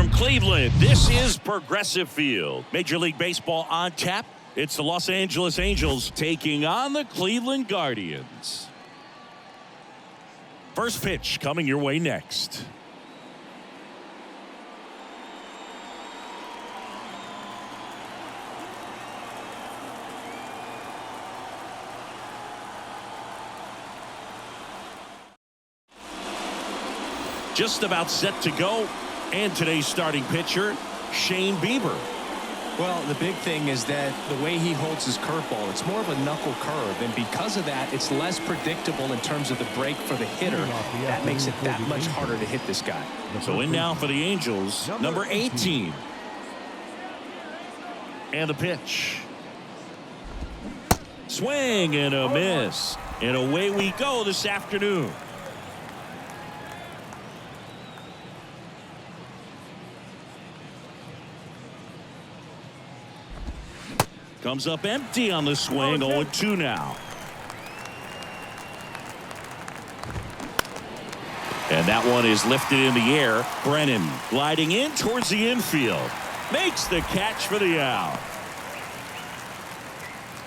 from Cleveland, this is Progressive Field. Major League Baseball on tap. It's the Los Angeles Angels taking on the Cleveland Guardians. First pitch coming your way next. Just about set to go. And today's starting pitcher, Shane Bieber. Well, the big thing is that the way he holds his curveball, it's more of a knuckle curve. And because of that, it's less predictable in terms of the break for the hitter. That makes it that much harder to hit this guy. So in now for the Angels, number 18. And the pitch. Swing and a miss. And away we go this afternoon. Comes up empty on the swing. 0-2 now. And that one is lifted in the air. Brennan gliding in towards the infield. Makes the catch for the out.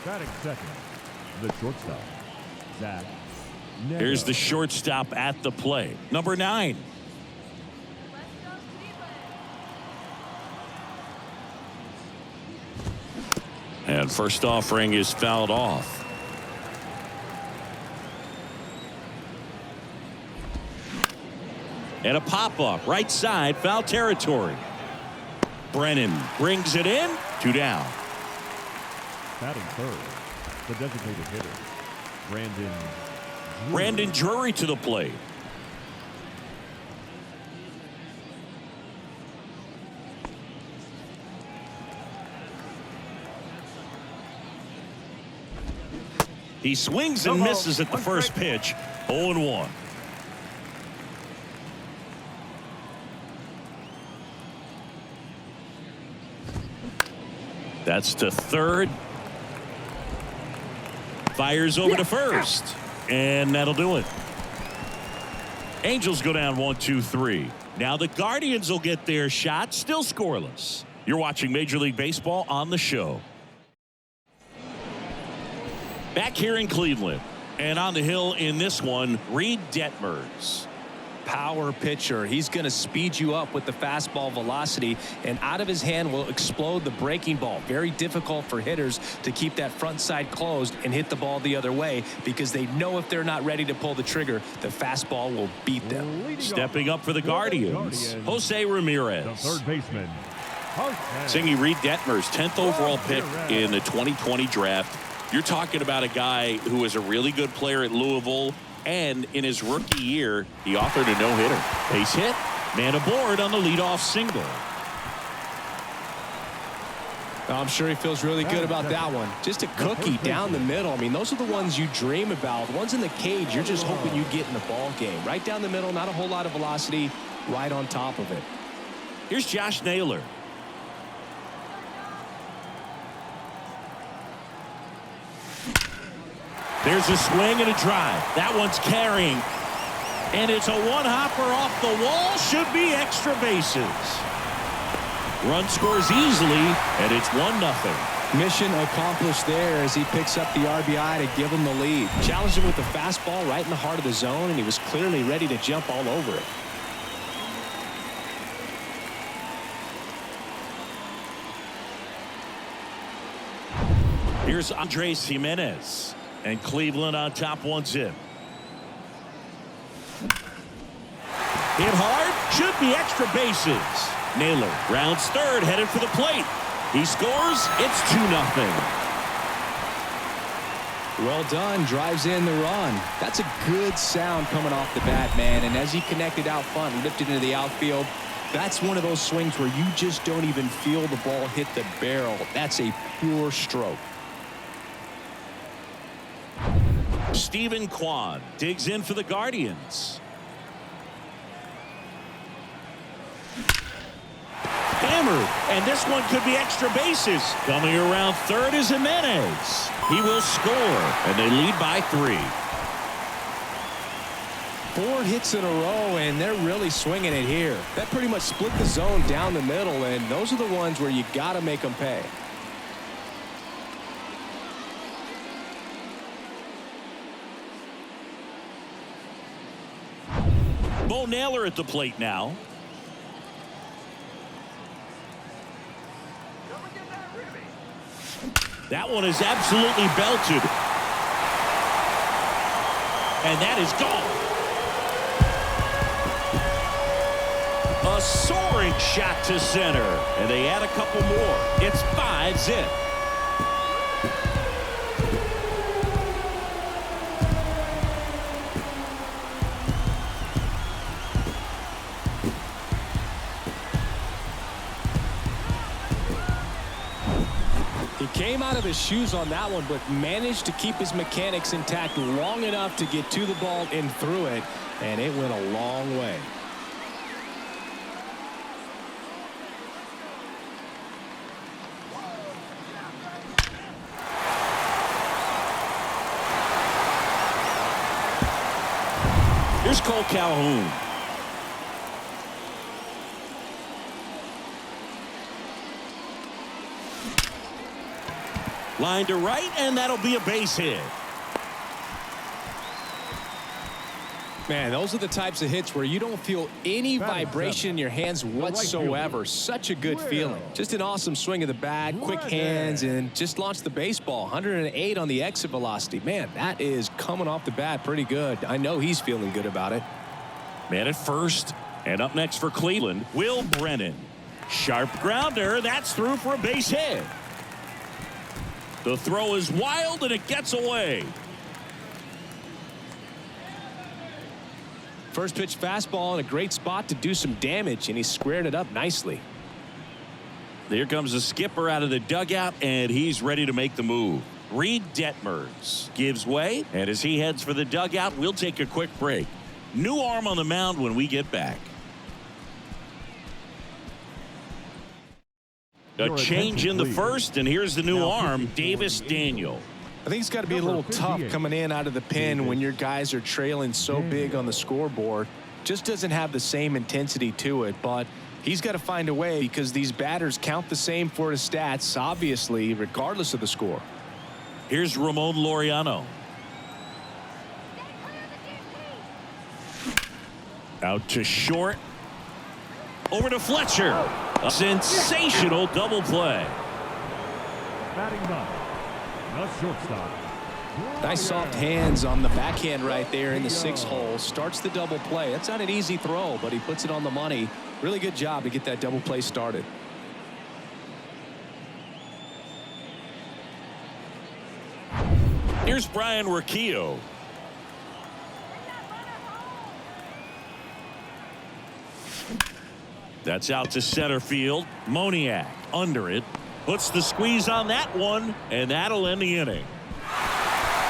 Batting second, the shortstop, Zach Neto. Here's the shortstop at the plate. Number 9. And first offering is fouled off. And a pop-up right side, foul territory. Brennan brings it in. 2 down. Batting third, the designated hitter, Brandon Drury to the plate. He swings and misses at the first pitch. 0-1. That's to third. Fires over to first. And that'll do it. Angels go down 1-2-3. Now the Guardians will get their shot. Still scoreless. You're watching Major League Baseball on the show. Back here in Cleveland, and on the hill in this one, Reed Detmers. Power pitcher. He's going to speed you up with the fastball velocity, and out of his hand will explode the breaking ball. Very difficult for hitters to keep that front side closed and hit the ball the other way, because they know if they're not ready to pull the trigger, the fastball will beat them. Stepping up for the Guardians, Jose Ramirez. the third baseman, Singy, Reed Detmers, 10th overall pick in the 2020 draft. You're talking about a guy who was a really good player at Louisville, and in his rookie year, he authored a no-hitter. Base hit, man aboard on the leadoff single. I'm sure he feels really good about that one. Just a cookie down the middle. I mean, those are the ones you dream about. The ones in the cage, you're just hoping you get in the ball game. Right down the middle, not a whole lot of velocity, right on top of it. Here's Josh Naylor. There's a swing and a drive. That one's carrying. And it's a one-hopper off the wall. Should be extra bases. Run scores easily, and it's 1-0. Mission accomplished there as he picks up the RBI to give him the lead. Challenged him with the fastball right in the heart of the zone, and he was clearly ready to jump all over it. Here's Andres Gimenez. And Cleveland on top 1-0. Hit hard. Should be extra bases. Naylor rounds third, headed for the plate. He scores. It's 2-0. Well done. Drives in the run. That's a good sound coming off the bat, man. And as he connected out front and lifted into the outfield, that's one of those swings where you just don't even feel the ball hit the barrel. That's a pure stroke. Stephen Kwan digs in for the Guardians. Hammered, and this one could be extra bases. Coming around third is Jimenez. He will score, and they lead by 3. 4 hits in a row, and they're really swinging it here. That pretty much split the zone down the middle, and those are the ones where you got to make them pay. Bo Naylor at the plate now. That one is absolutely belted. And that is gone. A soaring shot to center. And they add a couple more. It's 5-zip. He came out of his shoes on that one, but managed to keep his mechanics intact long enough to get to the ball and through it, and it went a long way. Here's Cole Calhoun. Line to right, and that'll be a base hit. Man, those are the types of hits where you don't feel any vibration in your hands whatsoever. Such a good feeling. Just an awesome swing of the bat, quick hands, and just launched the baseball. 108 on the exit velocity. Man, that is coming off the bat pretty good. I know he's feeling good about it. Man at first, and up next for Cleveland, Will Brennan. Sharp grounder, that's through for a base hit. The throw is wild, and it gets away. First pitch fastball in a great spot to do some damage, and he squared it up nicely. Here comes the skipper out of the dugout, and he's ready to make the move. Reed Detmers gives way, and as he heads for the dugout, we'll take a quick break. New arm on the mound when we get back. A change in the first, and here's the new arm, Davis Daniel. I think it's got to be a little tough coming in out of the pen when your guys are trailing so big on the scoreboard. Just doesn't have the same intensity to it, but he's got to find a way because these batters count the same for his stats, obviously, regardless of the score. Here's Ramon Laureano. Out to short. Over to Fletcher. A sensational double play. Batting ninth, the shortstop. Nice soft hands on the backhand right there in the 6th hole. Starts the double play. That's not an easy throw, but he puts it on the money. Really good job to get that double play started. Here's Brian Rocchio. That's out to center field. Moniak under it. Puts the squeeze on that one, and that'll end the inning.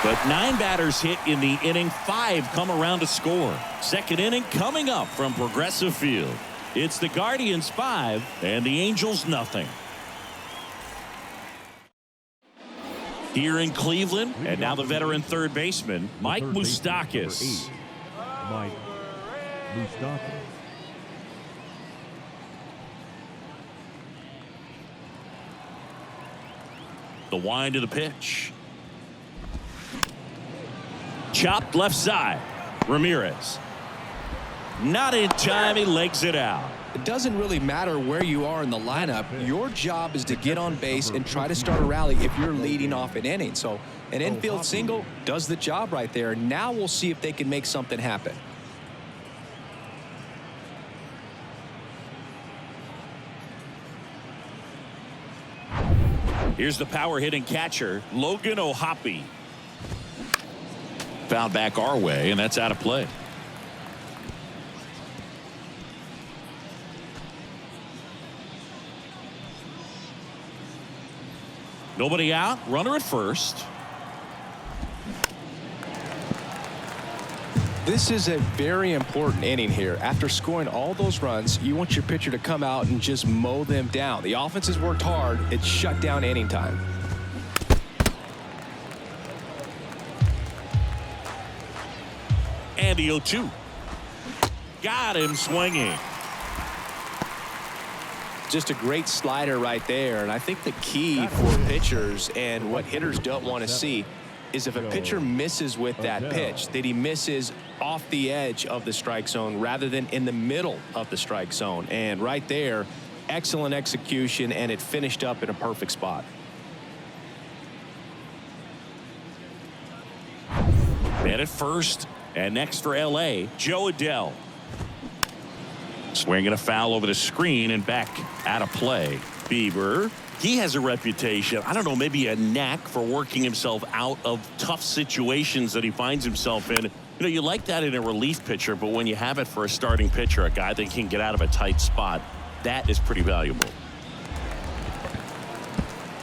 But 9 batters hit in the inning. 5 come around to score. Second inning coming up from Progressive Field. It's the Guardians 5 and the Angels nothing. Here in Cleveland, and now the veteran third baseman, Mike Moustakas. Mike Moustakas. The wind of the pitch. Chopped left side. Ramirez. Not in time. He legs it out. It doesn't really matter where you are in the lineup. Your job is to get on base and try to start a rally if you're leading off an inning. So an infield single does the job right there. Now we'll see if they can make something happen. Here's the power hitting catcher, Logan O'Hoppe. Fouled back our way, and that's out of play. Nobody out. Runner at first. This is a very important inning here. After scoring all those runs, you want your pitcher to come out and just mow them down. The offense has worked hard. It's shut down inning time. And the 0-2. Got him swinging. Just a great slider right there. And I think the key for pitchers and what hitters don't want to see is if a pitcher misses with that pitch, that he misses off the edge of the strike zone rather than in the middle of the strike zone. And right there, excellent execution, and it finished up in a perfect spot. Man at first, and next for L.A., Jo Adell. Swinging a foul over the screen and back out of play. Bieber, he has a reputation, I don't know, maybe a knack for working himself out of tough situations that he finds himself in. You know, you like that in a relief pitcher, but when you have it for a starting pitcher, a guy that can get out of a tight spot, that is pretty valuable.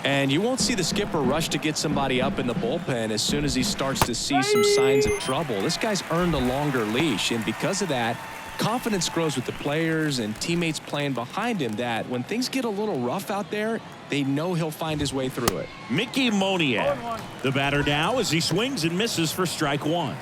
And you won't see the skipper rush to get somebody up in the bullpen as soon as he starts to see some signs of trouble. This guy's earned a longer leash, and because of that, confidence grows with the players and teammates playing behind him, that when things get a little rough out there, they know he'll find his way through it. Mickey Moniak, the batter now, as he swings and misses for strike one.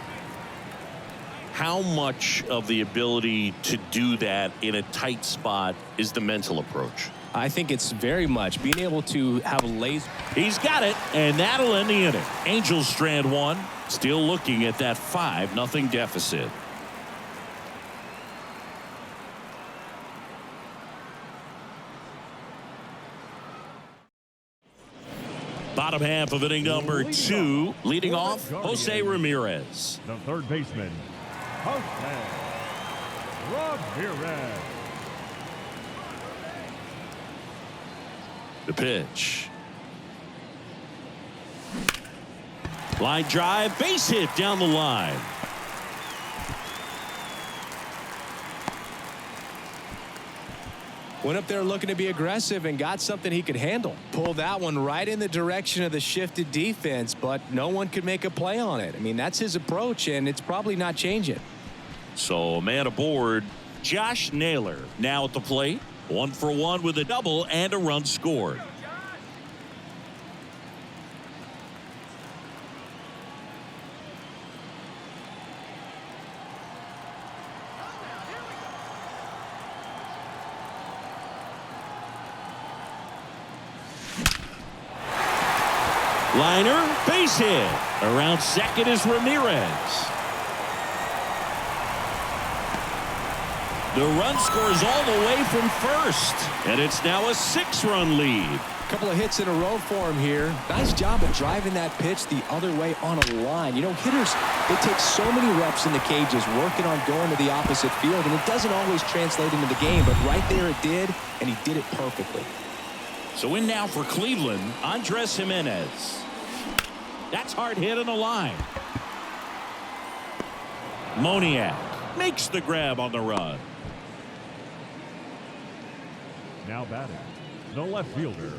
How much of the ability to do that in a tight spot is the mental approach? I think it's very much being able to have a laser. He's got it, and that'll end the inning. Angels strand one, still looking at that 5-0 deficit. Bottom half of inning number 2, leading off Jose Ramirez. The third baseman, Jose Ramirez. The pitch. Line drive, base hit down the line. Went up there looking to be aggressive and got something he could handle. Pulled that one right in the direction of the shifted defense, but no one could make a play on it. I mean, that's his approach, and it's probably not changing. So a man aboard, Josh Naylor now at the plate. 1 for 1 with a double and a run scored. Liner, base hit. Around second is Ramirez. The run scores all the way from first, and it's now a 6-run lead. A couple of hits in a row for him here. Nice job of driving that pitch the other way on a line. You know, hitters, they take so many reps in the cages working on going to the opposite field, and it doesn't always translate into the game, but right there it did, and he did it perfectly. So in now for Cleveland, Andres Gimenez. That's hard hit on the line. Moniak makes the grab on the run. Now batting, the left fielder,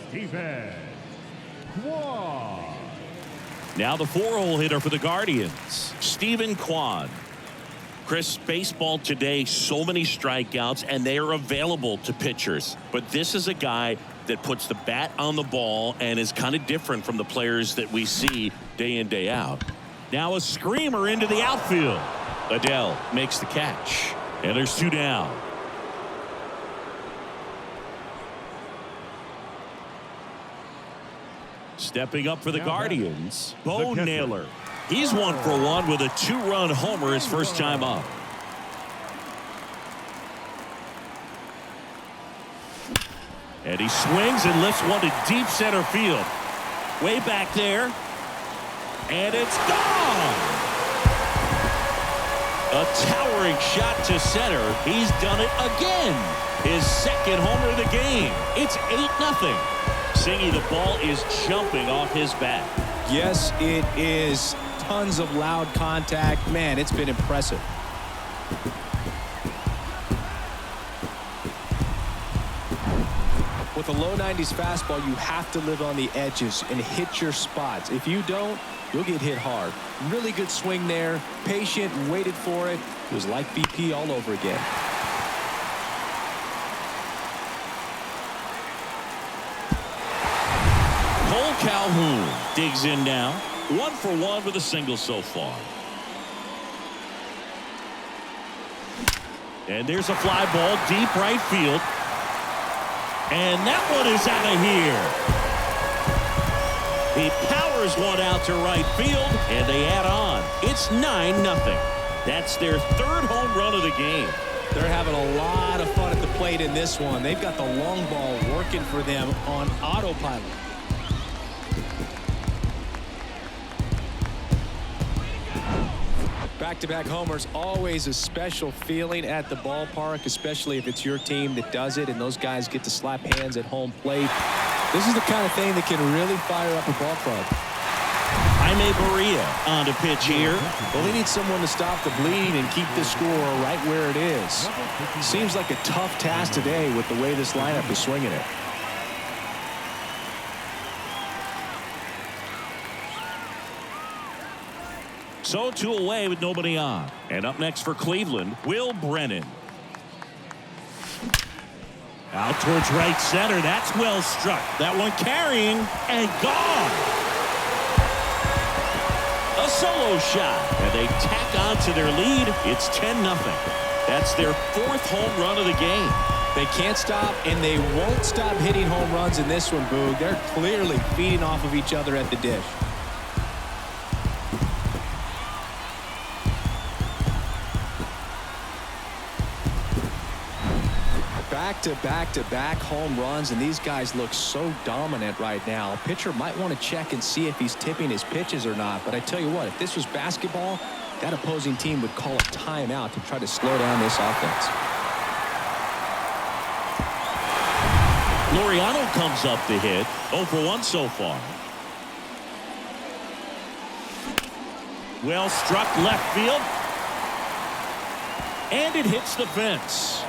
Steven Kwan. Now the 4-hole hitter for the Guardians, Steven Kwan. Chris, baseball today, so many strikeouts, and they are available to pitchers. But this is a guy that puts the bat on the ball and is kind of different from the players that we see day in, day out. Now a screamer into the outfield. Adell makes the catch, and there's 2 down. Stepping up for the Guardians, Bo Naylor. He's 1 for 1 with a 2-run homer his first time up. And he swings and lifts one to deep center field. Way back there. And it's gone. A towering shot to center. He's done it again. His second homer of the game. It's 8-0. Singy, the ball is jumping off his bat. Yes, it is. Tons of loud contact. Man, it's been impressive. With a low 90s fastball, you have to live on the edges and hit your spots. If you don't, you'll get hit hard. Really good swing there. Patient, waited for it. It was like BP all over again. Cole Calhoun digs in now. 1 for 1 with a single so far. And there's a fly ball deep right field. And that one is out of here. He powers one out to right field, and they add on. It's 9-0. That's their third home run of the game. They're having a lot of fun at the plate in this one. They've got the long ball working for them on autopilot. Back-to-back homers, always a special feeling at the ballpark, especially if it's your team that does it and those guys get to slap hands at home plate. This is the kind of thing that can really fire up a ball club. Jaime Barria on to pitch here. Well, they need someone to stop the bleeding and keep the score right where it is. Seems like a tough task today with the way this lineup is swinging it. So 2 away with nobody on. And up next for Cleveland, Will Brennan. Out towards right center. That's well struck. That one carrying and gone. A solo shot. And they tack on to their lead. It's 10-0. That's their 4th home run of the game. They can't stop, and they won't stop hitting home runs in this one, Boog. They're clearly feeding off of each other at the dish. Back-to-back home runs, and these guys look so dominant right now. A pitcher might want to check and see if he's tipping his pitches or not, but I tell you what, if this was basketball, that opposing team would call a timeout to try to slow down this offense. Laureano comes up to hit. 0 for 1 so far. Well struck left field. And it hits the fence.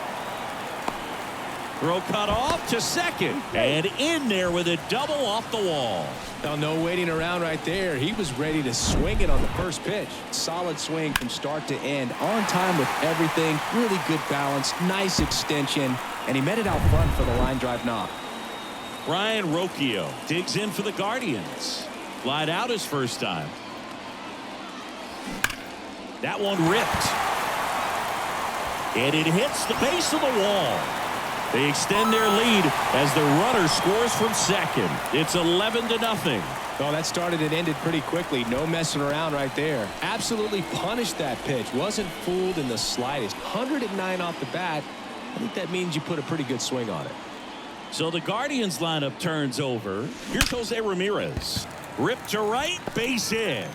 Throw cut off to second. And in there with a double off the wall. Now, no waiting around right there. He was ready to swing it on the first pitch. Solid swing from start to end. On time with everything. Really good balance. Nice extension. And he met it out front for the line drive knock. Ryan Rocchio digs in for the Guardians. Flied out his first time. That one ripped. And it hits the base of the wall. They extend their lead as the runner scores from second. It's 11-0. Well, that started and ended pretty quickly. No messing around right there. Absolutely punished that pitch. Wasn't fooled in the slightest. 109 off the bat. I think that means you put a pretty good swing on it. So the Guardians lineup turns over. Here's Jose Ramirez. Ripped to right, base hit.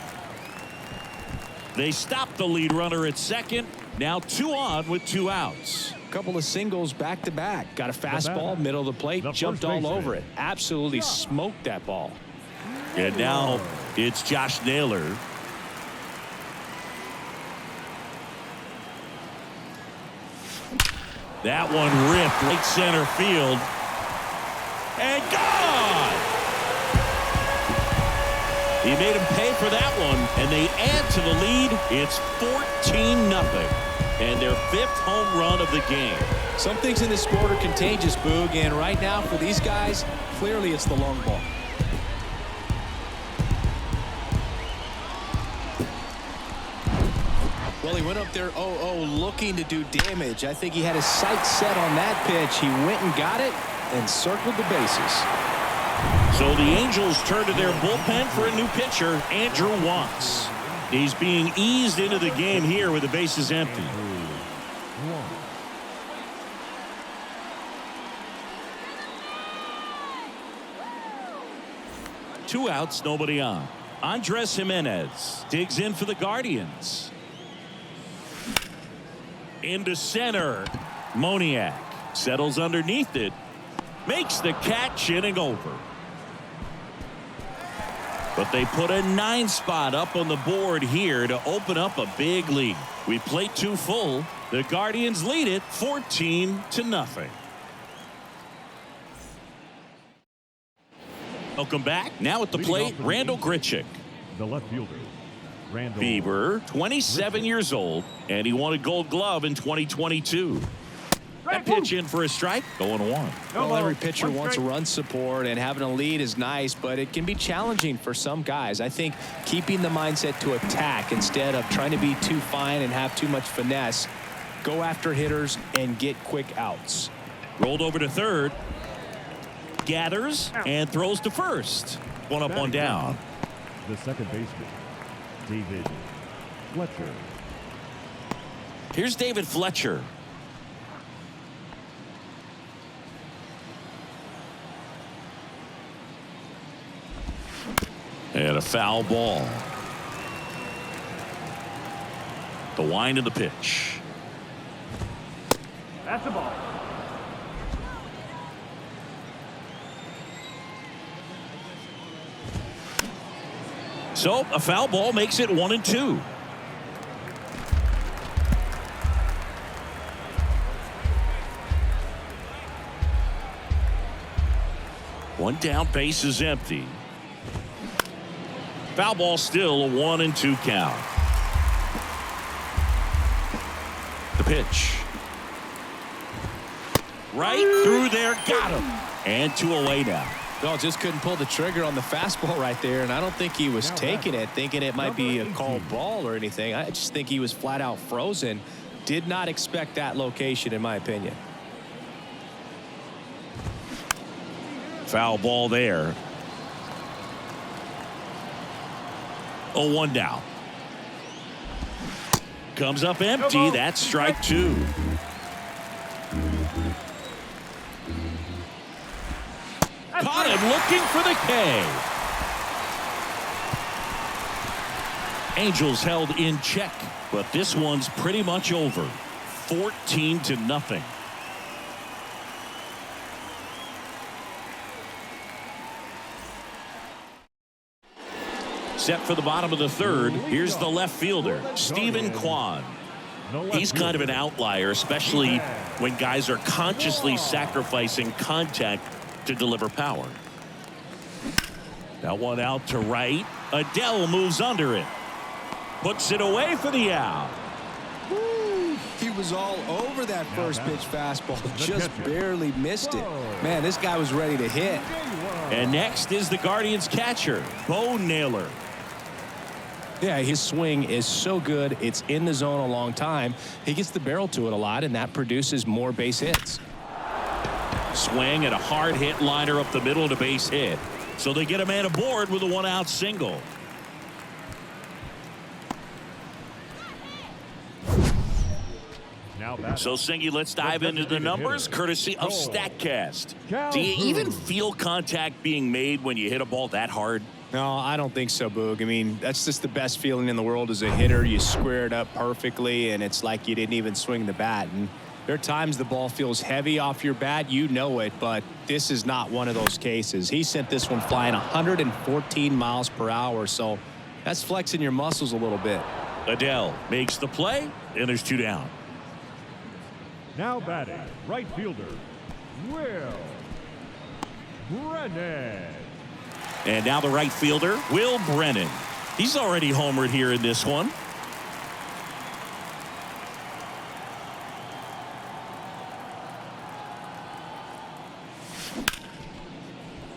They stop the lead runner at second. Now 2 on with 2 outs. Couple of singles back-to-back. Got a fastball, middle of the plate, jumped all over it. Absolutely smoked that ball. And now it's Josh Naylor. That one ripped right center field. And gone! He made him pay for that one, and they add to the lead. It's 14-0. And their 5th home run of the game. Some things in this sport are contagious, Boog, and right now for these guys, clearly it's the long ball. Well, he went up there 0-0 looking to do damage. I think he had his sights set on that pitch. He went and got it and circled the bases. So the Angels turn to their bullpen for a new pitcher, Andrew Wantz. He's being eased into the game here with the bases empty. 2 outs, nobody on. Andres Jimenez digs in for the Guardians. Into center. Moniak settles underneath it. Makes the catch, inning over. But they put a 9 spot up on the board here to open up a big lead. We played 2 full. The Guardians lead it 14-0. Welcome back. Now at the plate, Randall Grichuk. The left fielder, Randall Bieber, 27 years old, and he won a Gold Glove in 2022. That pitch in for a strike, going 1. Well, every pitcher wants run support, and having a lead is nice, but it can be challenging for some guys. I think keeping the mindset to attack instead of trying to be too fine and have too much finesse go after hitters, and get quick outs. Rolled over to third. Gathers and throws to first. One up, one down. The second baseman, David Fletcher. Here's David Fletcher. And a foul ball. The wind of the pitch. That's the ball. So a foul ball makes it 1-2. One down, base is empty. Foul ball, still a 1-2 count. The pitch. Right through there, got him. And 2 away now. No, just couldn't pull the trigger on the fastball right there, and I don't think he was taking it, thinking it might be a called ball or anything. I just think he was flat out frozen. Did not expect that location, in my opinion. Foul ball there. 0-1 down. Comes up empty. That's strike 2. Caught him looking for the K. Angels held in check, but this one's pretty much over. 14-0. Set for the bottom of the third. Here's the left fielder, Stephen Kwan. He's kind of an outlier, especially when guys are consciously sacrificing contact to deliver power. That one out to right. Adell moves under it. Puts it away for the out. He was all over that first pitch fastball, just barely missed it. Man, this guy was ready to hit. And next is the Guardians catcher, Bo Naylor. Yeah, his swing is so good. It's in the zone a long time. He gets the barrel to it a lot, and that produces more base hits. Swing and a hard hit liner up the middle to base hit. So they get a man aboard with a 1-out single. So, Singy, let's dive into the numbers courtesy of StatCast. Do you even feel contact being made when you hit a ball that hard? No, I don't think so, Boog. I mean, that's just the best feeling in the world as a hitter. You square it up perfectly, and it's like you didn't even swing the bat. And there are times the ball feels heavy off your bat. You know it, but this is not one of those cases. He sent this one flying 114 miles per hour, so that's flexing your muscles a little bit. Adell makes the play, and there's 2 down. Now batting, right fielder, Will Brennan. And now the right fielder, Will Brennan. He's already homered here in this one.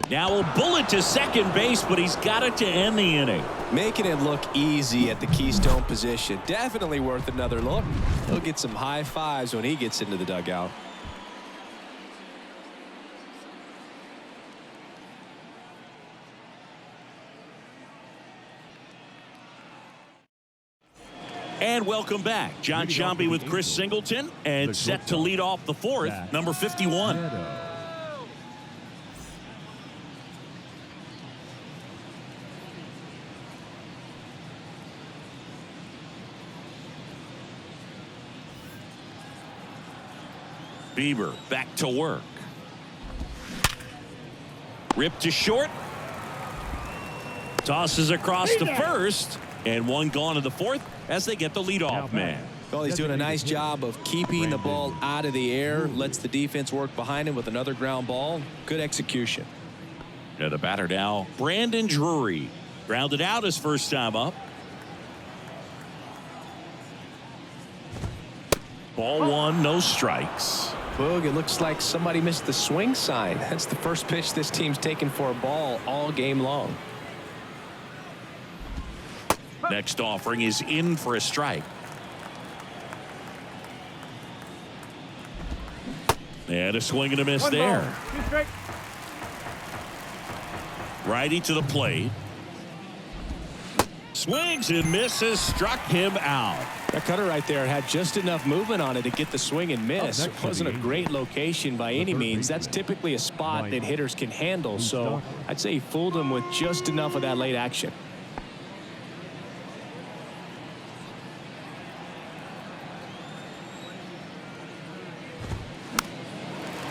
Now a bullet to second base, but he's got it to end the inning. Making it look easy at the Keystone position. Definitely worth another look. He'll get some high fives when he gets into the dugout. And welcome back. John Sciambi with Chris Singleton, and set to lead off the fourth, number 51. Bieber back to work. Ripped to short. Tosses across to first. And one gone to the fourth as they get the leadoff man. Well, he's doing a nice job of keeping the ball out of the air. Lets the defense work behind him with another ground ball. Good execution. Now the batter now, Brandon Drury. Grounded out his first time up. Ball 1, no strikes. Boog, it looks like somebody missed the swing sign. That's the first pitch this team's taken for a ball all game long. Next offering is in for a strike. And a swing and a miss there. Righty to the plate. Swings and misses, struck him out. That cutter right there had just enough movement on it to get the swing and miss. It wasn't a great location by any means. That's typically a spot that hitters can handle. So I'd say he fooled him with just enough of that late action.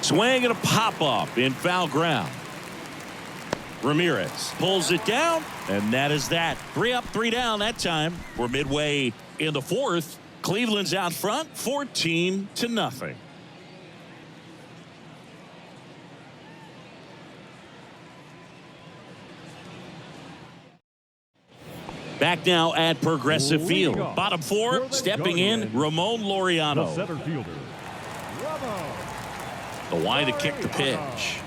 Swing and a pop-up in foul ground. Ramirez pulls it down, and that is that. 3 up, 3 down that time. We're midway in the fourth. Cleveland's out front, 14-0. Back now at Progressive Field. Bottom 4, stepping in, Ramon Laureano. The center fielder, Ramon. The wide to kick the pitch.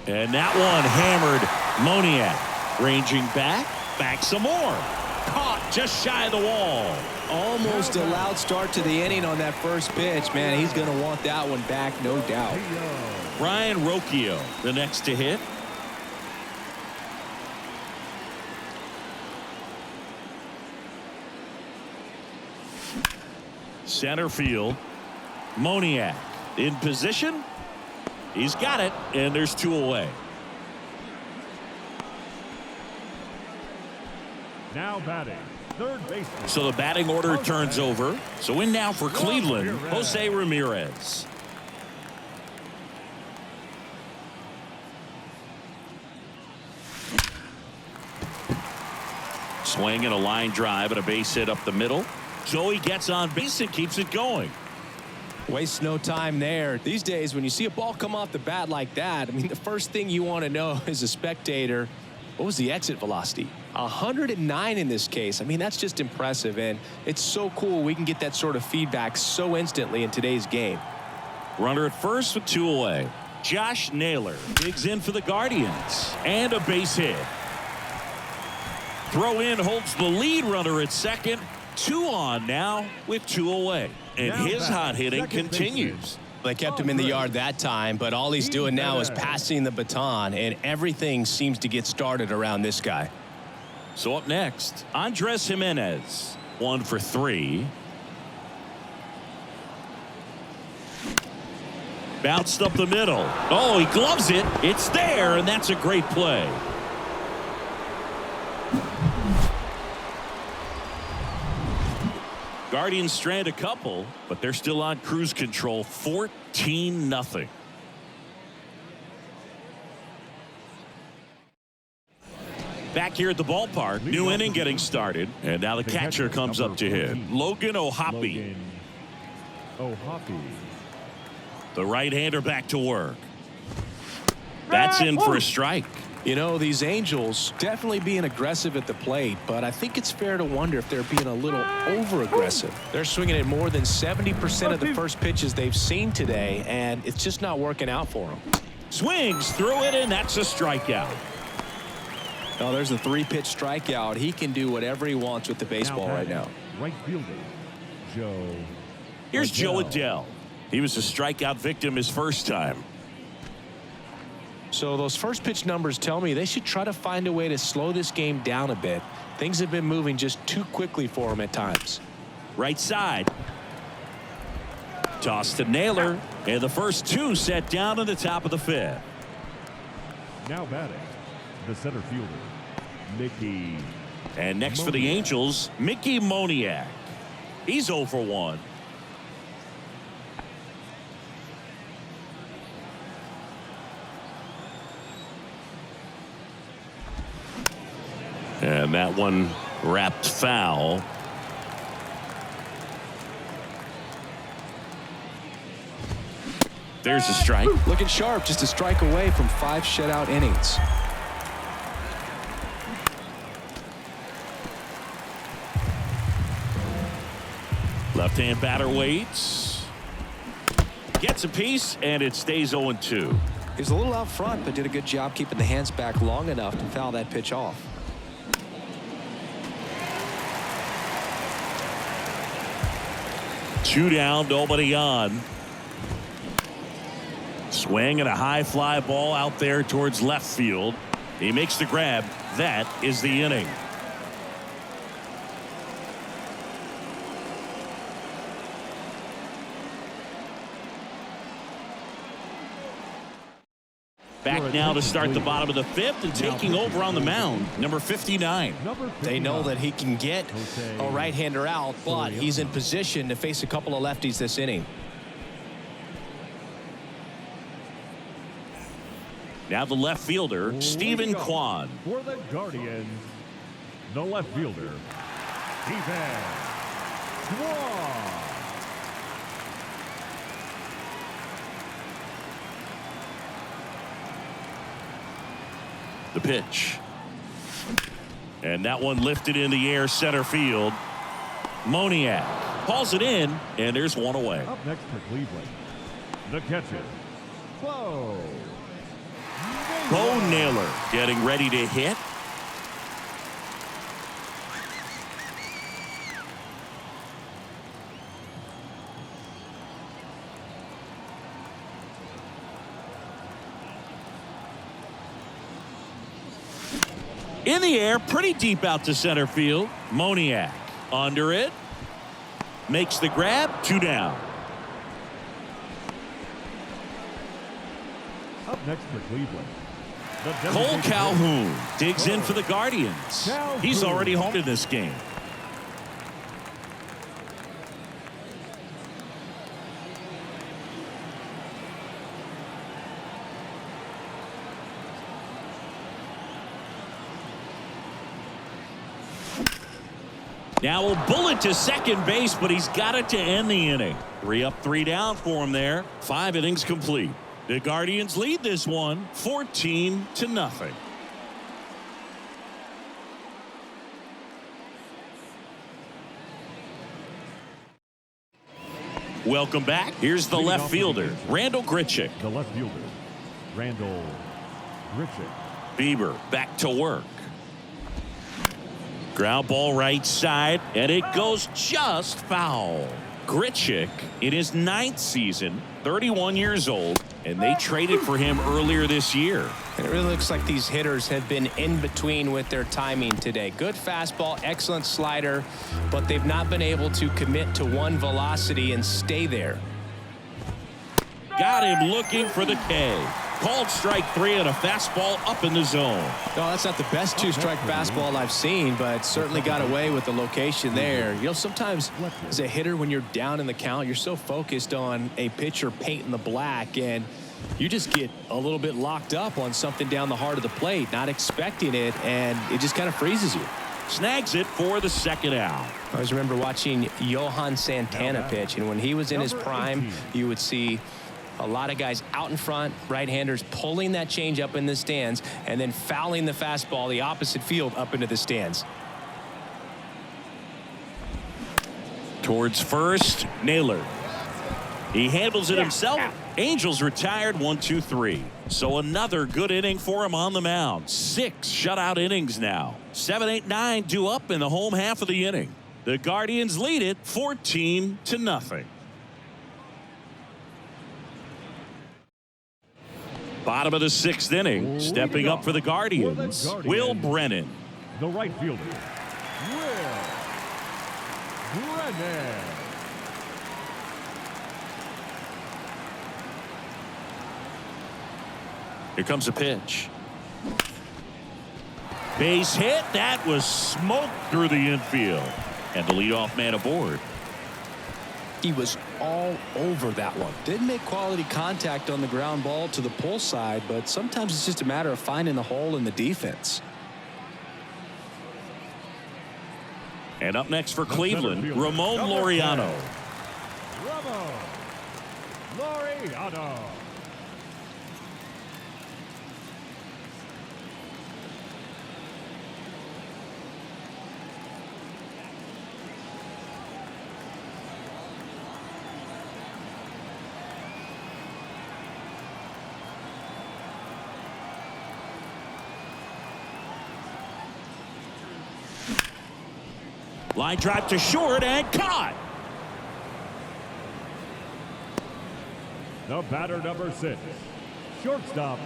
And that one hammered. Moniak ranging back some more. Caught just shy of the wall. Almost a loud start to the inning on that first pitch. Man, he's going to want that one back, no doubt. Ryan Rocchio, the next to hit. Center field. Moniak in position. He's got it, and there's 2 away. Now batting, third baseman. So the batting order turns over. So in now for Cleveland, Jose Ramirez. Swing and a line drive and a base hit up the middle. Joey gets on base and keeps it going. Waste no time there. These days, when you see a ball come off the bat like that, I mean, the first thing you want to know as a spectator, what was the exit velocity? 109 in this case. I mean, that's just impressive, and it's so cool we can get that sort of feedback so instantly in today's game. Runner at first with 2 away. Josh Naylor digs in for the Guardians, and a base hit. Throw in holds the lead runner at second. 2 on now with 2 away. And his hot hitting continues. They kept him in the yard that time, but all he's doing now is passing the baton, and everything seems to get started around this guy. So up next, Andres Jimenez. 1 for 3. Bounced up the middle. Oh, he gloves it. It's there, and that's a great play. Guardians strand a couple, but they're still on cruise control. 14-0. Back here at the ballpark, new inning getting started, and now the catcher comes up to hit. Logan O'Hoppe. The right-hander back to work. That's in for a strike. You know, these Angels definitely being aggressive at the plate, but I think it's fair to wonder if they're being a little over-aggressive. They're swinging at more than 70% of the first pitches they've seen today, and it's just not working out for them. Swings through it, and that's a strikeout. Oh, there's a 3-pitch strikeout. He can do whatever he wants with the baseball right now. Right fielder, Joe. Here's Joe Adell. He was a strikeout victim his first time. So those first pitch numbers tell me they should try to find a way to slow this game down a bit. Things have been moving just too quickly for him at times. Right side. Toss to Naylor, and the first 2 set down in the top of the 5th. Now batting, the center fielder, Mickey. And next for the Angels, Mickey Moniak. He's 0 for 1. And that one wrapped foul. There's a strike. Looking sharp, just a strike away from 5 shutout innings. Left-hand batter waits. Gets a piece, and it stays 0-2. He's a little out front, but did a good job keeping the hands back long enough to foul that pitch off. Two down, nobody on. Swing and a high fly ball out there towards left field. He makes the grab. That is the inning. Back now to start the bottom of the fifth, and taking over on the mound, number 59. They know that he can get a right-hander out, but he's in position to face a couple of lefties this inning. Now the left fielder, Stephen Kwan. For the Guardians, the left fielder, Stephen Kwan. The pitch. And that one lifted in the air center field. Moniak hauls it in, and there's one away. Up next for Cleveland, the catcher, Bo Naylor getting ready to hit. In the air, pretty deep out to center field. Moniak under it. Makes the grab. 2 down. Up next for Cleveland, the Cole designated Calhoun hitter, digs in for the Guardians. He's already home in this game. Now a bullet to second base, but he's got it to end the inning. 3 up, 3 down for him there. 5 innings complete. The Guardians lead this one 14-0. Welcome back. Here's the left fielder, Randall Grichuk. The left fielder, Randall Grichuk. Bieber back to work. Ground ball right side, and it goes just foul. Grichuk in his 9th season, 31 years old, and they traded for him earlier this year. And it really looks like these hitters have been in between with their timing today. Good fastball, excellent slider, but they've not been able to commit to one velocity and stay there. Got him looking for the K. Called strike 3 and a fastball up in the zone. No, that's not the best 2-strike fastball I've seen, but certainly got away with the location there. You know, sometimes as a hitter, when you're down in the count, you're so focused on a pitcher painting the black, and you just get a little bit locked up on something down the heart of the plate, not expecting it, and it just kind of freezes you. Snags it for the second out. I always remember watching Johan Santana pitch, and when he was in his prime, you would see a lot of guys out in front, right-handers pulling that change up in the stands and then fouling the fastball the opposite field up into the stands. Towards first, Naylor. He handles it himself. Angels retired 1-2-3. So another good inning for him on the mound. 6 shutout innings now. 7, 8, 9 due up in the home half of the inning. The Guardians lead it 14-0. Bottom of the 6th inning, stepping up for the Guardians, Will Brennan. The right fielder, Will Brennan. Here comes a pitch. Base hit. That was smoked through the infield. And the leadoff man aboard. He was all over that one. Didn't make quality contact on the ground ball to the pull side, but sometimes it's just a matter of finding the hole in the defense. And up next for Cleveland, Ramon Laureano. Ramon Laureano. Line drive to short and caught. The batter number 6, shortstop,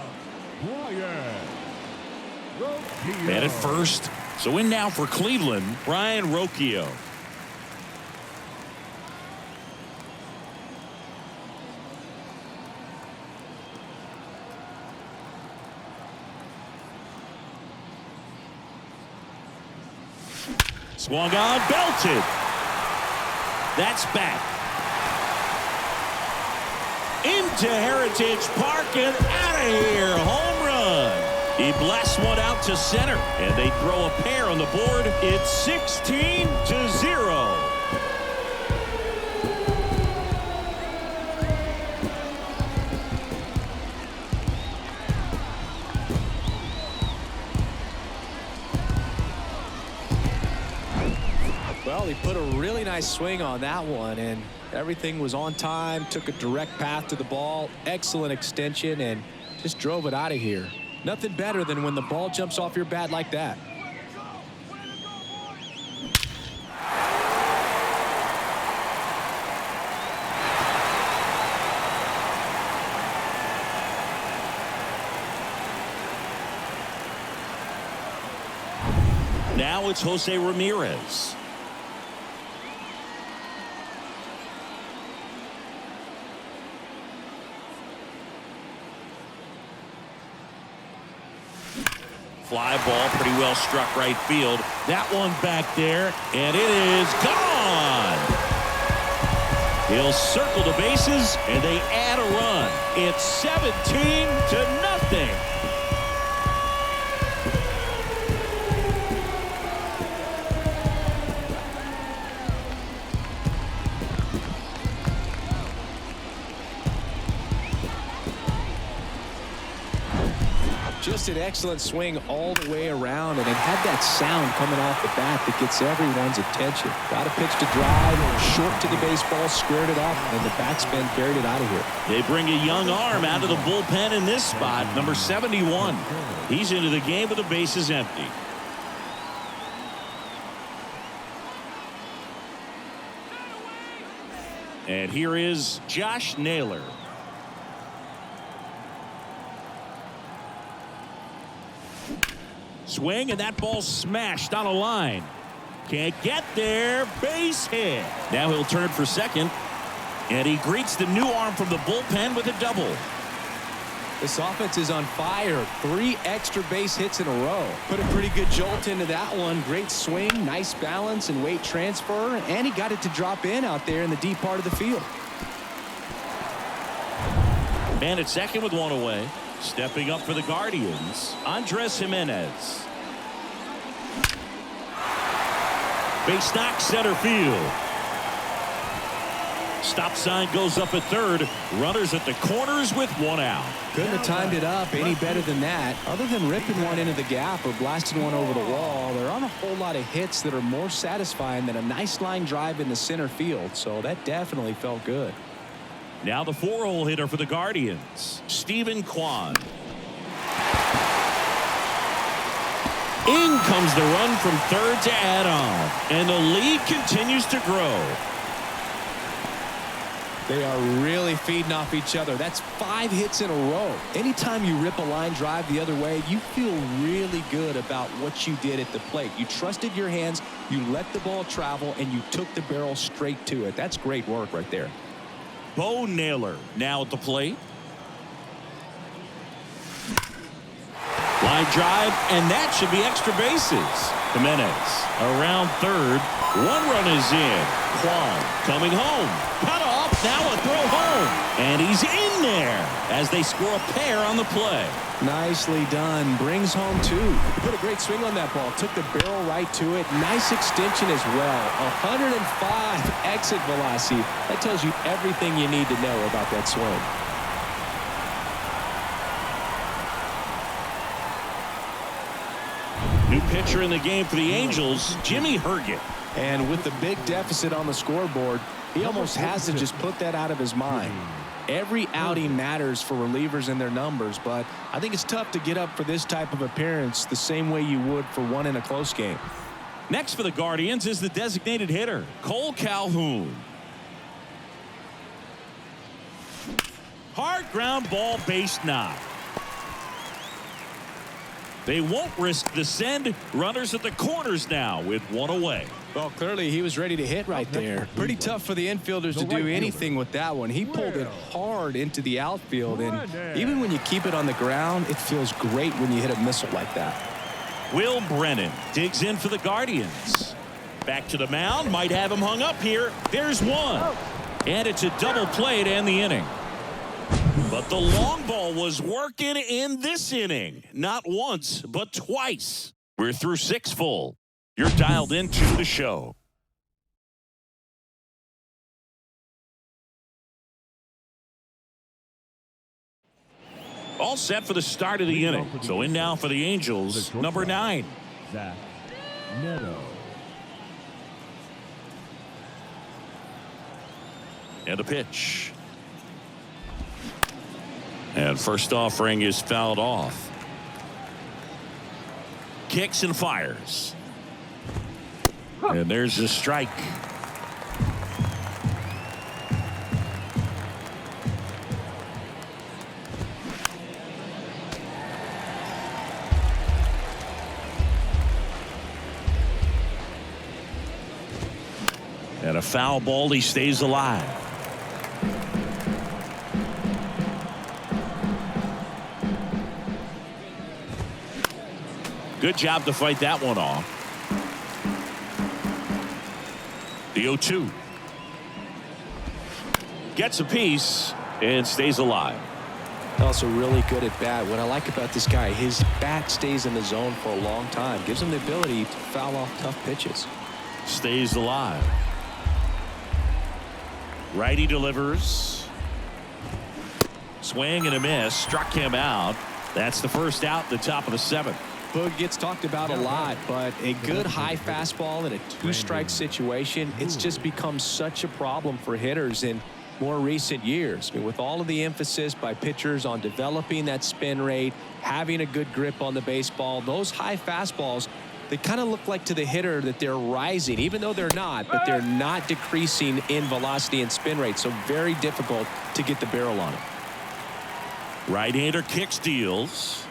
Brian Rocchio. Man at first. So in now for Cleveland, Brian Rocchio. Swung on, belted. That's back. Into Heritage Park and out of here. Home run. He blasts one out to center, and they throw a pair on the board. It's 16-0. Well, he put a really nice swing on that one, and everything was on time, took a direct path to the ball, excellent extension, and just drove it out of here. Nothing better than when the ball jumps off your bat like that. Now it's Jose Ramirez. Fly ball, pretty well struck right field. That one back there, and it is gone. He'll circle the bases, and they add a run. It's 17-0. Just an excellent swing all the way around, and it had that sound coming off the bat that gets everyone's attention. Got a pitch to drive, short to the baseball, squared it up, and the backspin carried it out of here. They bring a young arm out of the bullpen in this spot, number 71. He's into the game with the bases empty. And here is Josh Naylor. Swing, and that ball smashed on a line. Can't get there. Base hit. Now he'll turn for second. And he greets the new arm from the bullpen with a double. This offense is on fire. 3 extra base hits in a row. Put a pretty good jolt into that one. Great swing, nice balance and weight transfer. And he got it to drop in out there in the deep part of the field. Man at second with one away. Stepping up for the Guardians, Andres Gimenez. Base knock, center field. Stop sign goes up at third. Runners at the corners with one out. Couldn't have timed it up any better than that. Other than ripping one into the gap or blasting one over the wall, there aren't a whole lot of hits that are more satisfying than a nice line drive in the center field. So that definitely felt good. Now the 4-hole hitter for the Guardians, Stephen Kwan. In comes the run from third to add on, and the lead continues to grow. They are really feeding off each other. That's 5 hits in a row. Anytime you rip a line drive the other way, you feel really good about what you did at the plate. You trusted your hands, you let the ball travel, and you took the barrel straight to it. That's great work right there. Bo Naylor now at the plate. Line drive, and that should be extra bases. Gimenez around third. 1 run is in. Kwan coming home. Cut off. Now a throw home. And he's in there as they score a pair on the play. Nicely done. Brings home 2. He put a great swing on that ball. Took the barrel right to it. Nice extension as well. 105 exit velocity. That tells you everything you need to know about that swing. New pitcher in the game for the Angels, Jimmy Herget. And with the big deficit on the scoreboard, he almost has to just put that out of his mind. Every outing matters for relievers and their numbers, but I think it's tough to get up for this type of appearance the same way you would for one in a close game. Next for the Guardians is the designated hitter, Cole Calhoun. Hard ground ball, base knock. They won't risk the send. Runners at the corners now with one away. Well, clearly he was ready to hit right there. Pretty tough for the infielders to do anything with that one. He pulled it hard into the outfield, and even when you keep it on the ground, it feels great when you hit a missile like that. Will Brennan digs in for the Guardians. Back to the mound. Might have him hung up here. There's one. And it's a double play to end the inning. But the long ball was working in this inning. Not once, but twice. We're through 6 full. You're dialed into the show. All set for the start of the inning. So in now for the Angels, number 9. Zach Neto. And a pitch. And first offering is fouled off. Kicks and fires. And there's a strike. And a foul ball. He stays alive. Good job to fight that one off. The 0-2. Gets a piece and stays alive. Also really good at bat. What I like about this guy, his bat stays in the zone for a long time. Gives him the ability to foul off tough pitches. Stays alive. Righty delivers. Swing and a miss. Struck him out. That's the first out, the top of the 7th. Boog gets talked about a lot, but a good high fastball in a 2-strike situation, it's just become such a problem for hitters in more recent years. I mean, with all of the emphasis by pitchers on developing that spin rate, having a good grip on the baseball, those high fastballs, they kind of look like to the hitter that they're rising, even though they're not, but they're not decreasing in velocity and spin rate. So very difficult to get the barrel on it. Right-hander kicks, deals.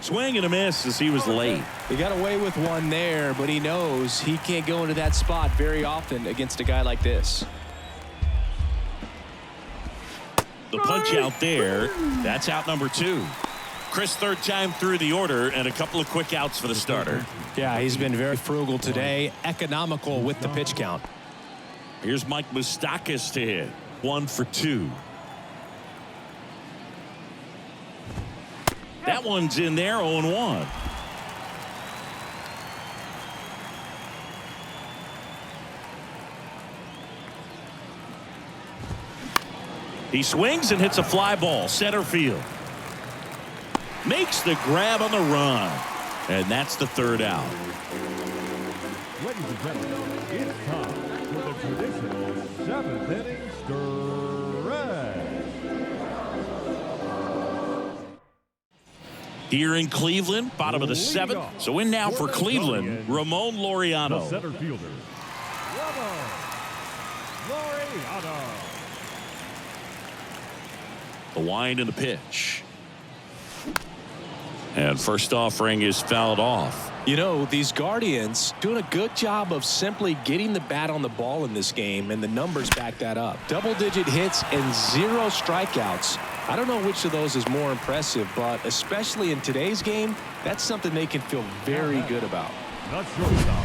Swing and a miss as he was late. He got away with one there, but he knows he can't go into that spot very often against a guy like this. The punch out there. That's out number 2. Chris, third time through the order and a couple of quick outs for the starter. Yeah, he's been very frugal today, economical with the pitch count. Here's Mike Moustakas to hit. 1 for 2. That one's in there, 0-1. He swings and hits a fly ball, center field. Makes the grab on the run. And that's the 3rd out. Ladies and gentlemen, it's time for the traditional 7th inning stretch. Here in Cleveland, bottom of the 7th. So in now for Cleveland, Ramon The Laureano. center fielder, Ramon Laureano. The wind and the pitch. And first offering is fouled off. You know, these Guardians doing a good job of simply getting the bat on the ball in this game, and the numbers back that up. Double-digit hits and 0 strikeouts. I don't know which of those is more impressive, but especially in today's game, that's something they can feel very good about. Not shortstop.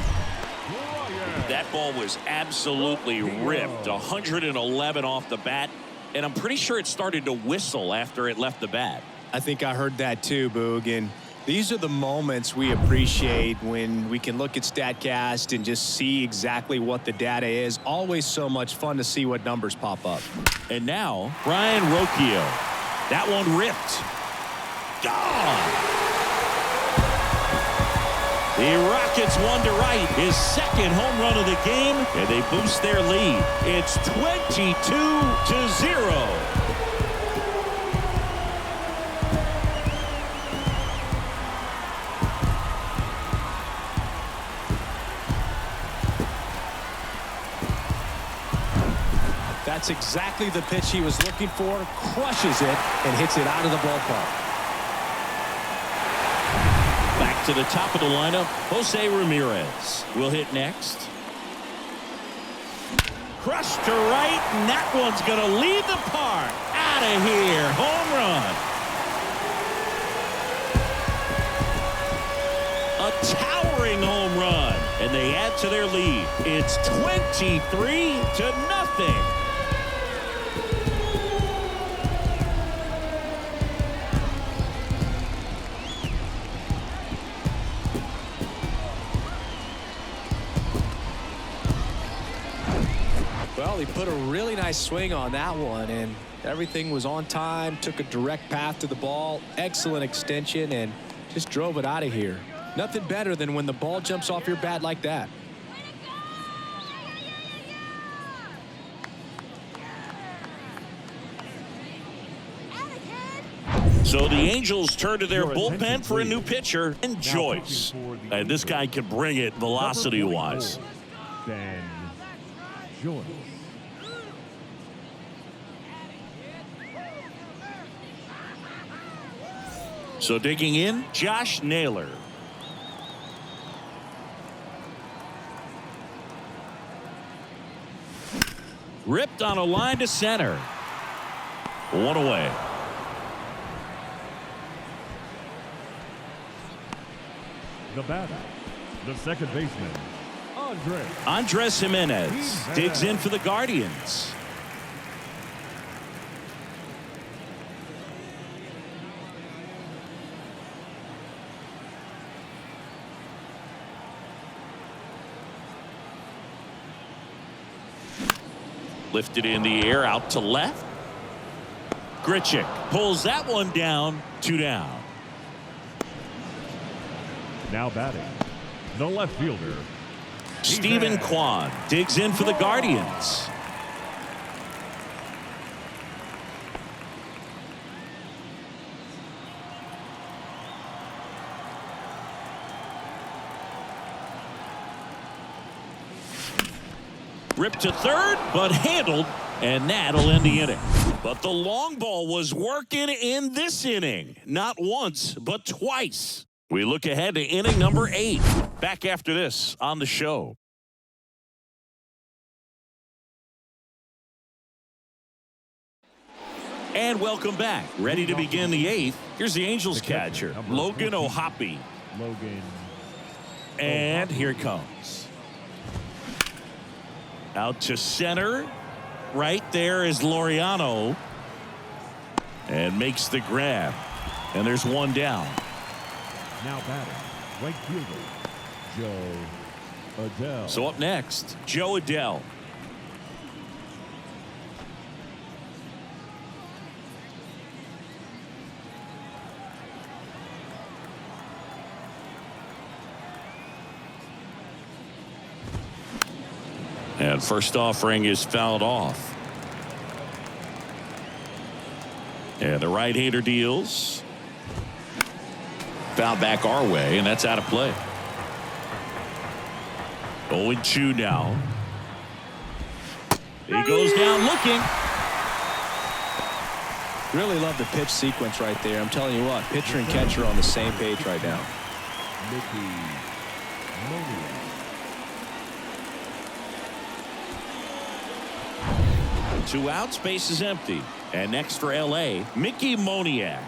That ball was absolutely ripped. 111 off the bat. And I'm pretty sure it started to whistle after it left the bat. I think I heard that too, Boog. And these are the moments we appreciate when we can look at StatCast and just see exactly what the data is. Always so much fun to see what numbers pop up. And now, Brian Rocchio. That one ripped. Gone. The Rockets won to right, his 2nd home run of the game, and they boost their lead. It's 22-0. That's exactly the pitch he was looking for. Crushes it and hits it out of the ballpark. Back to the top of the lineup, Jose Ramirez will hit next. Crushed to right, and that one's going to leave the park. Out of here. Home run. A towering home run, and they add to their lead. It's 23-0. Well, he put a really nice swing on that one, and everything was on time, took a direct path to the ball, excellent extension, and just drove it out of here. Nothing better than when the ball jumps off your bat like that. So the Angels turn to their bullpen for a new pitcher, and Joyce. And this guy can bring it velocity-wise. Ben Joyce. So digging in, Josh Naylor. Ripped on a line to center. One away. The batter, the second baseman, Andres Jimenez digs in for the Guardians. Lifted in the air out to left. Grichuk pulls that one down. 2 down. now batting, the left fielder, Stephen Kwan digs in for the Guardians. Ripped to third, but handled, and that'll end the inning. But the long ball was working in this inning. Not once, but twice. We look ahead to inning number 8. Back after this on the show. And welcome back. Ready to begin the 8th. Here's the Angels catcher, Logan O'Hoppe. And here it comes. Out to center. Right there is Laureano. And makes the grab. And there's one down. Now batting, right fielder, Joe Adell. So up next, Joe Adell. And first offering is fouled off. And the right-hander deals. Foul back our way, and that's out of play. 0-2 now. He goes down looking. Really love the pitch sequence right there. I'm telling you what, pitcher and catcher are on the same page right now. Mickey Moniak. 2 outs, base is empty. And next for LA, Mickey Moniak.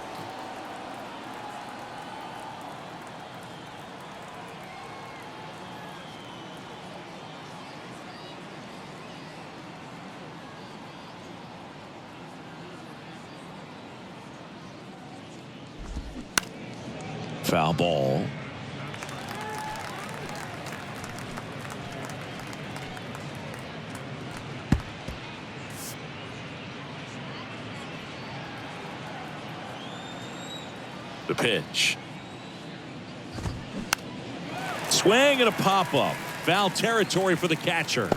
Foul ball. The pitch. Swing and a pop-up. Foul territory for the catcher.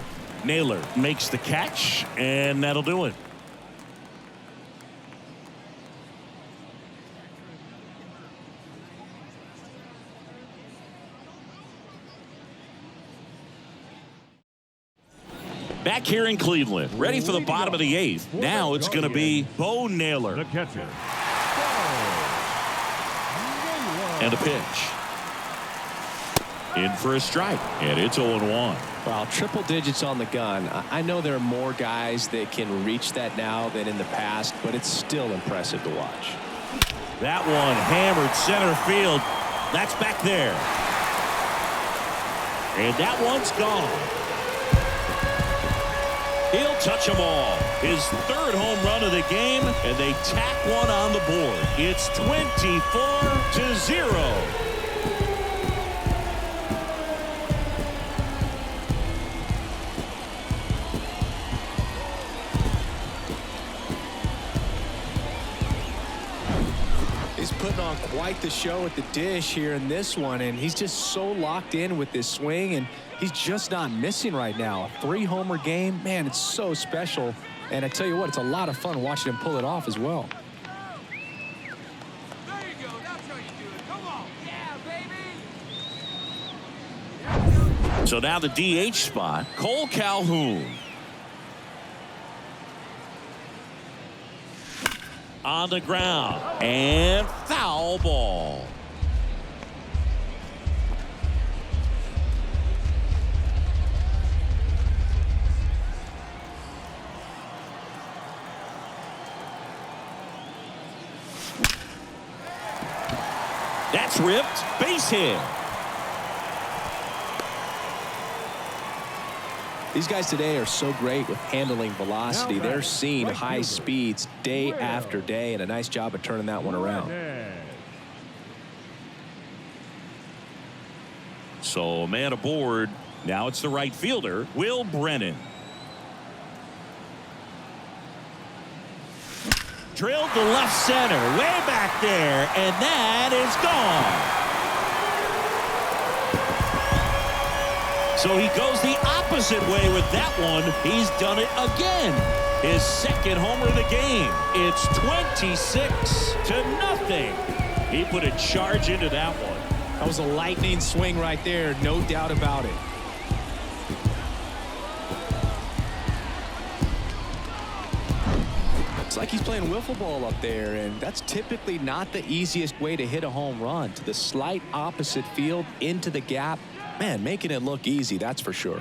Naylor makes the catch, and that'll do it. Back here in Cleveland, ready for the bottom of the 8th. Now it's going to be Bo Naylor. The catcher. And a pitch. In for a strike, and it's 0-1. Well, triple digits on the gun. I know there are more guys that can reach that now than in the past, but it's still impressive to watch. That one hammered center field. That's back there. And that one's gone. He'll touch them all. His 3rd home run of the game, and they tack one on the board. It's 24-0. He's putting on quite the show at the dish here in this one, and he's just so locked in with this swing, and he's just not missing right now. A 3-homer game, man, it's so special. And I tell you what, it's a lot of fun watching him pull it off as well. There you go. That's how you do it. Come on. Yeah, baby. So now the DH spot, Cole Calhoun. On the ground, and foul ball. That's ripped. Base hit. These guys today are so great with handling velocity. They're seeing high speeds day after day, and a nice job of turning that one around. So a man aboard. Now it's the right fielder, Will Brennan. Drilled to left center, way back there, and that is gone. So he goes the opposite way with that one. He's done it again. His 2nd homer of the game. It's 26-0. He put a charge into that one. That was a lightning swing right there, no doubt about it. It's like he's playing wiffle ball up there, and that's typically not the easiest way to hit a home run. To the slight opposite field, into the gap. Man, making it look easy, that's for sure.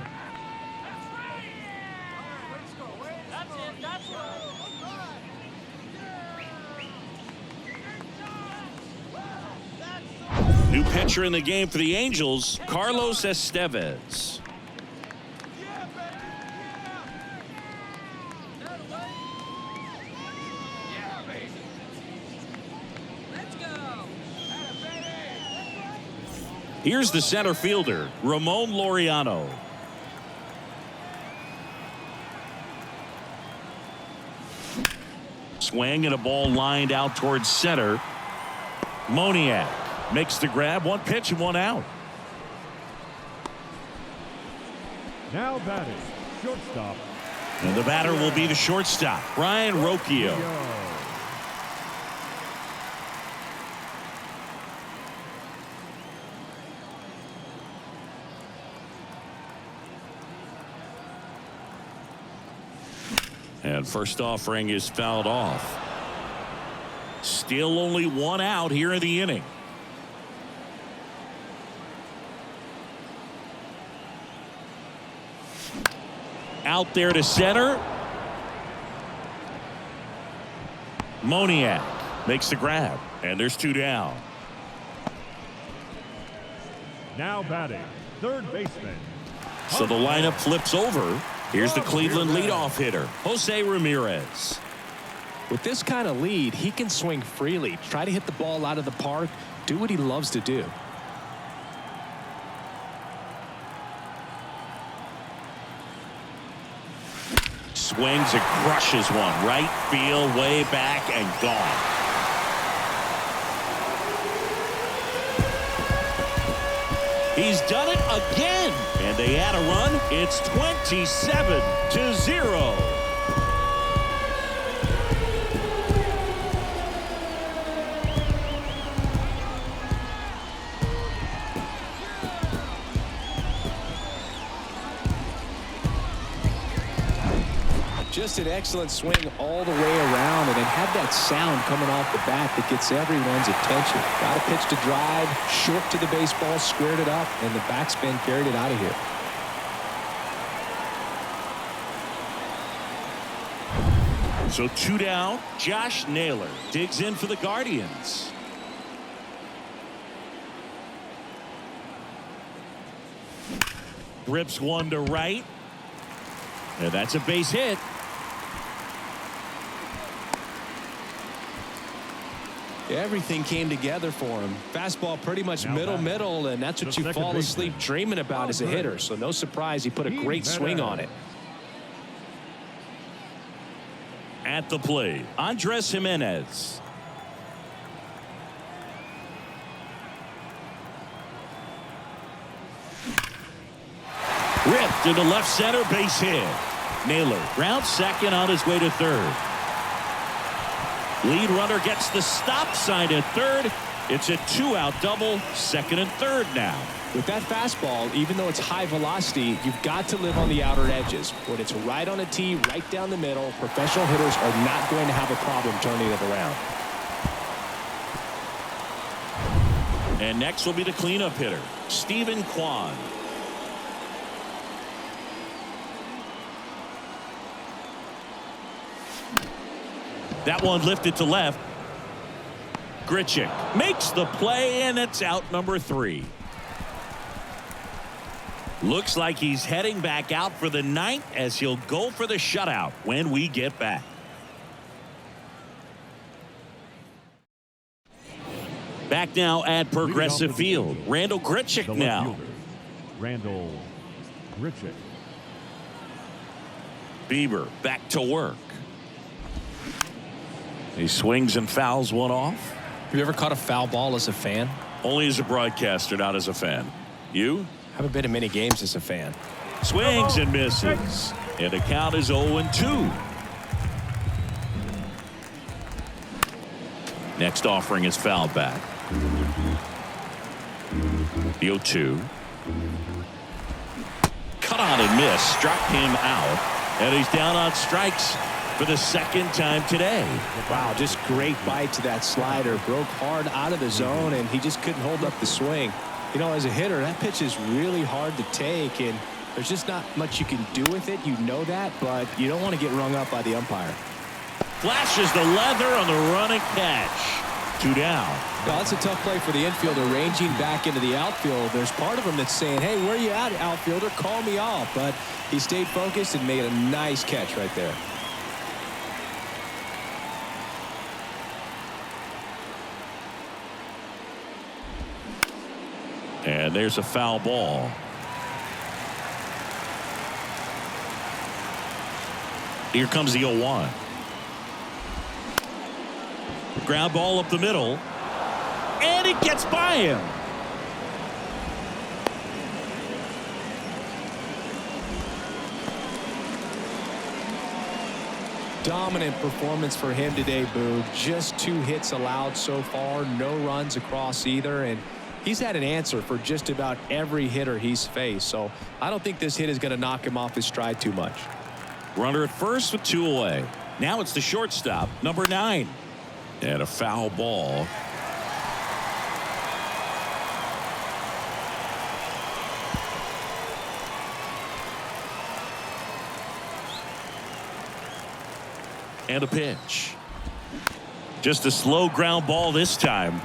New pitcher in the game for the Angels, Carlos Estevez. Here's the center fielder, Ramon Laureano. Swing and a ball lined out towards center. Moniak makes the grab. One pitch and one out. Now batting, shortstop. And the batter will be the shortstop, Ryan Rocchio. And first offering is fouled off. Still only one out here in the inning. Out there to center. Moniak makes the grab, and there's 2 down. Now batting, third baseman. So the lineup flips over. Here's the Cleveland leadoff hitter, Jose Ramirez. With this kind of lead, he can swing freely, try to hit the ball out of the park, do what he loves to do. Swings and crushes one. Right field, way back, and gone. He's done it again, and they add a run. It's 27-0. Just an excellent swing all the way around, and it had that sound coming off the bat that gets everyone's attention. Got a pitch to drive, short to the baseball, squared it up, and the backspin carried it out of here. So 2 down. Josh Naylor digs in for the Guardians. Rips one to right. And that's a base hit. Everything came together for him. Fastball pretty much middle, and that's what you fall asleep dreaming about as a hitter. So no surprise he put a great swing on it. At the plate, Andres Jimenez. Ripped into left center, base hit. Naylor grounds second on his way to third. Lead runner gets the stop sign at third. It's a 2-out double, second and third now. With that fastball, even though it's high velocity, you've got to live on the outer edges. When it's right on a tee, right down the middle, professional hitters are not going to have a problem turning it around. And next will be the cleanup hitter, Stephen Kwan. That one lifted to left. Grichuk makes the play, and it's out number 3. Looks like he's heading back out for the 9th as he'll go for the shutout when we get back. Back now at Progressive Field. Randall Grichuk now. Randall Grichuk. Bieber back to work. He swings and fouls one off. Have you ever caught a foul ball as a fan? Only as a broadcaster, not as a fan. You? Haven't been to many games as a fan. Swings and misses. And the count is 0-2. Next offering is fouled back. The 0-2. Cut on and miss. Struck him out. And he's down on strikes for the second time today. Wow, just great bite to that slider. Broke hard out of the zone, and he just couldn't hold up the swing. You know, as a hitter, that pitch is really hard to take, and there's just not much you can do with it. You know that, but you don't want to get rung up by the umpire. Flashes the leather on the running catch. 2 down. Well, that's a tough play for the infielder, ranging back into the outfield. There's part of him that's saying, hey, where you at, outfielder? Call me off. But he stayed focused and made a nice catch right there. And there's a foul ball. Here comes the 0-1. Ground ball up the middle. And it gets by him. Dominant performance for him today, Boo. Just 2 hits allowed so far. No runs across either. And he's had an answer for just about every hitter he's faced. So I don't think this hit is going to knock him off his stride too much. Runner at first with 2 away. Now it's the shortstop, number 9. And a foul ball. And a pitch. Just a slow ground ball this time.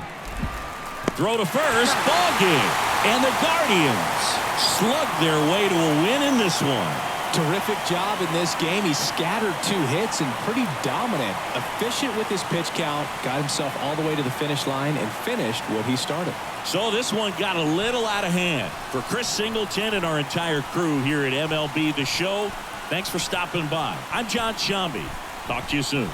Throw to first, ball game. And the Guardians slug their way to a win in this one. Terrific job in this game. He scattered 2 hits and pretty dominant. Efficient with his pitch count. Got himself all the way to the finish line and finished what he started. So this one got a little out of hand. For Chris Singleton and our entire crew here at MLB The Show, thanks for stopping by. I'm John Sciambi. Talk to you soon.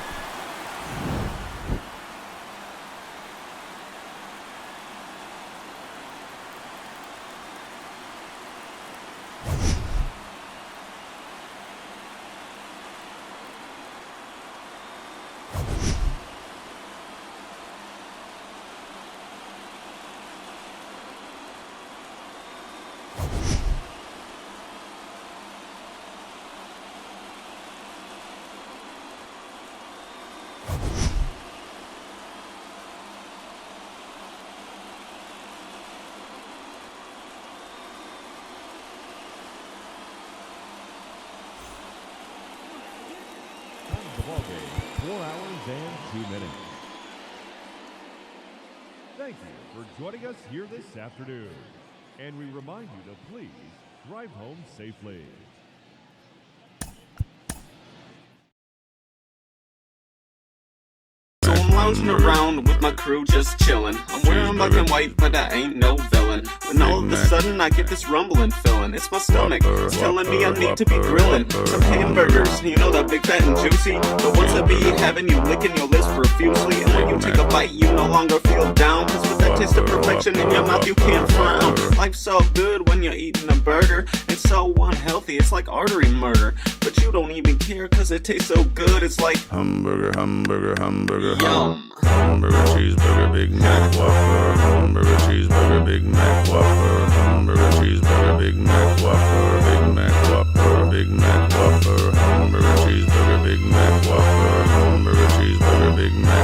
ball game, 4 hours and 2 minutes. Thank you for joining us here this afternoon. And we remind you to please drive home safely. So I'm lounging around with my crew just chillin'. I'm wearing black and white, but I ain't no villain. When all of a sudden I get this rumbling feeling. It's my stomach, it's telling me I need to be grilling some hamburgers, you know, that big fat and juicy. The ones that be having you licking your lips profusely. And when you take a bite, you no longer feel down. Cause with that taste of perfection in your mouth, you can't frown. Life's so good when you're eating a burger. It's so unhealthy, it's like artery murder. But you don't even care cause it tastes so good. It's like Hamburger, hamburger, hamburger, yum. hamburger, cheeseburger, Big Mac, Whopper, hamburger, cheeseburger, Big Mac, Whopper, hamburger, cheeseburger, Big Mac, Whopper, Big Mac, Whopper, Big Mac, Whopper, hamburger, cheeseburger, Big Mac, Whopper, hamburger, cheeseburger, Big Mac.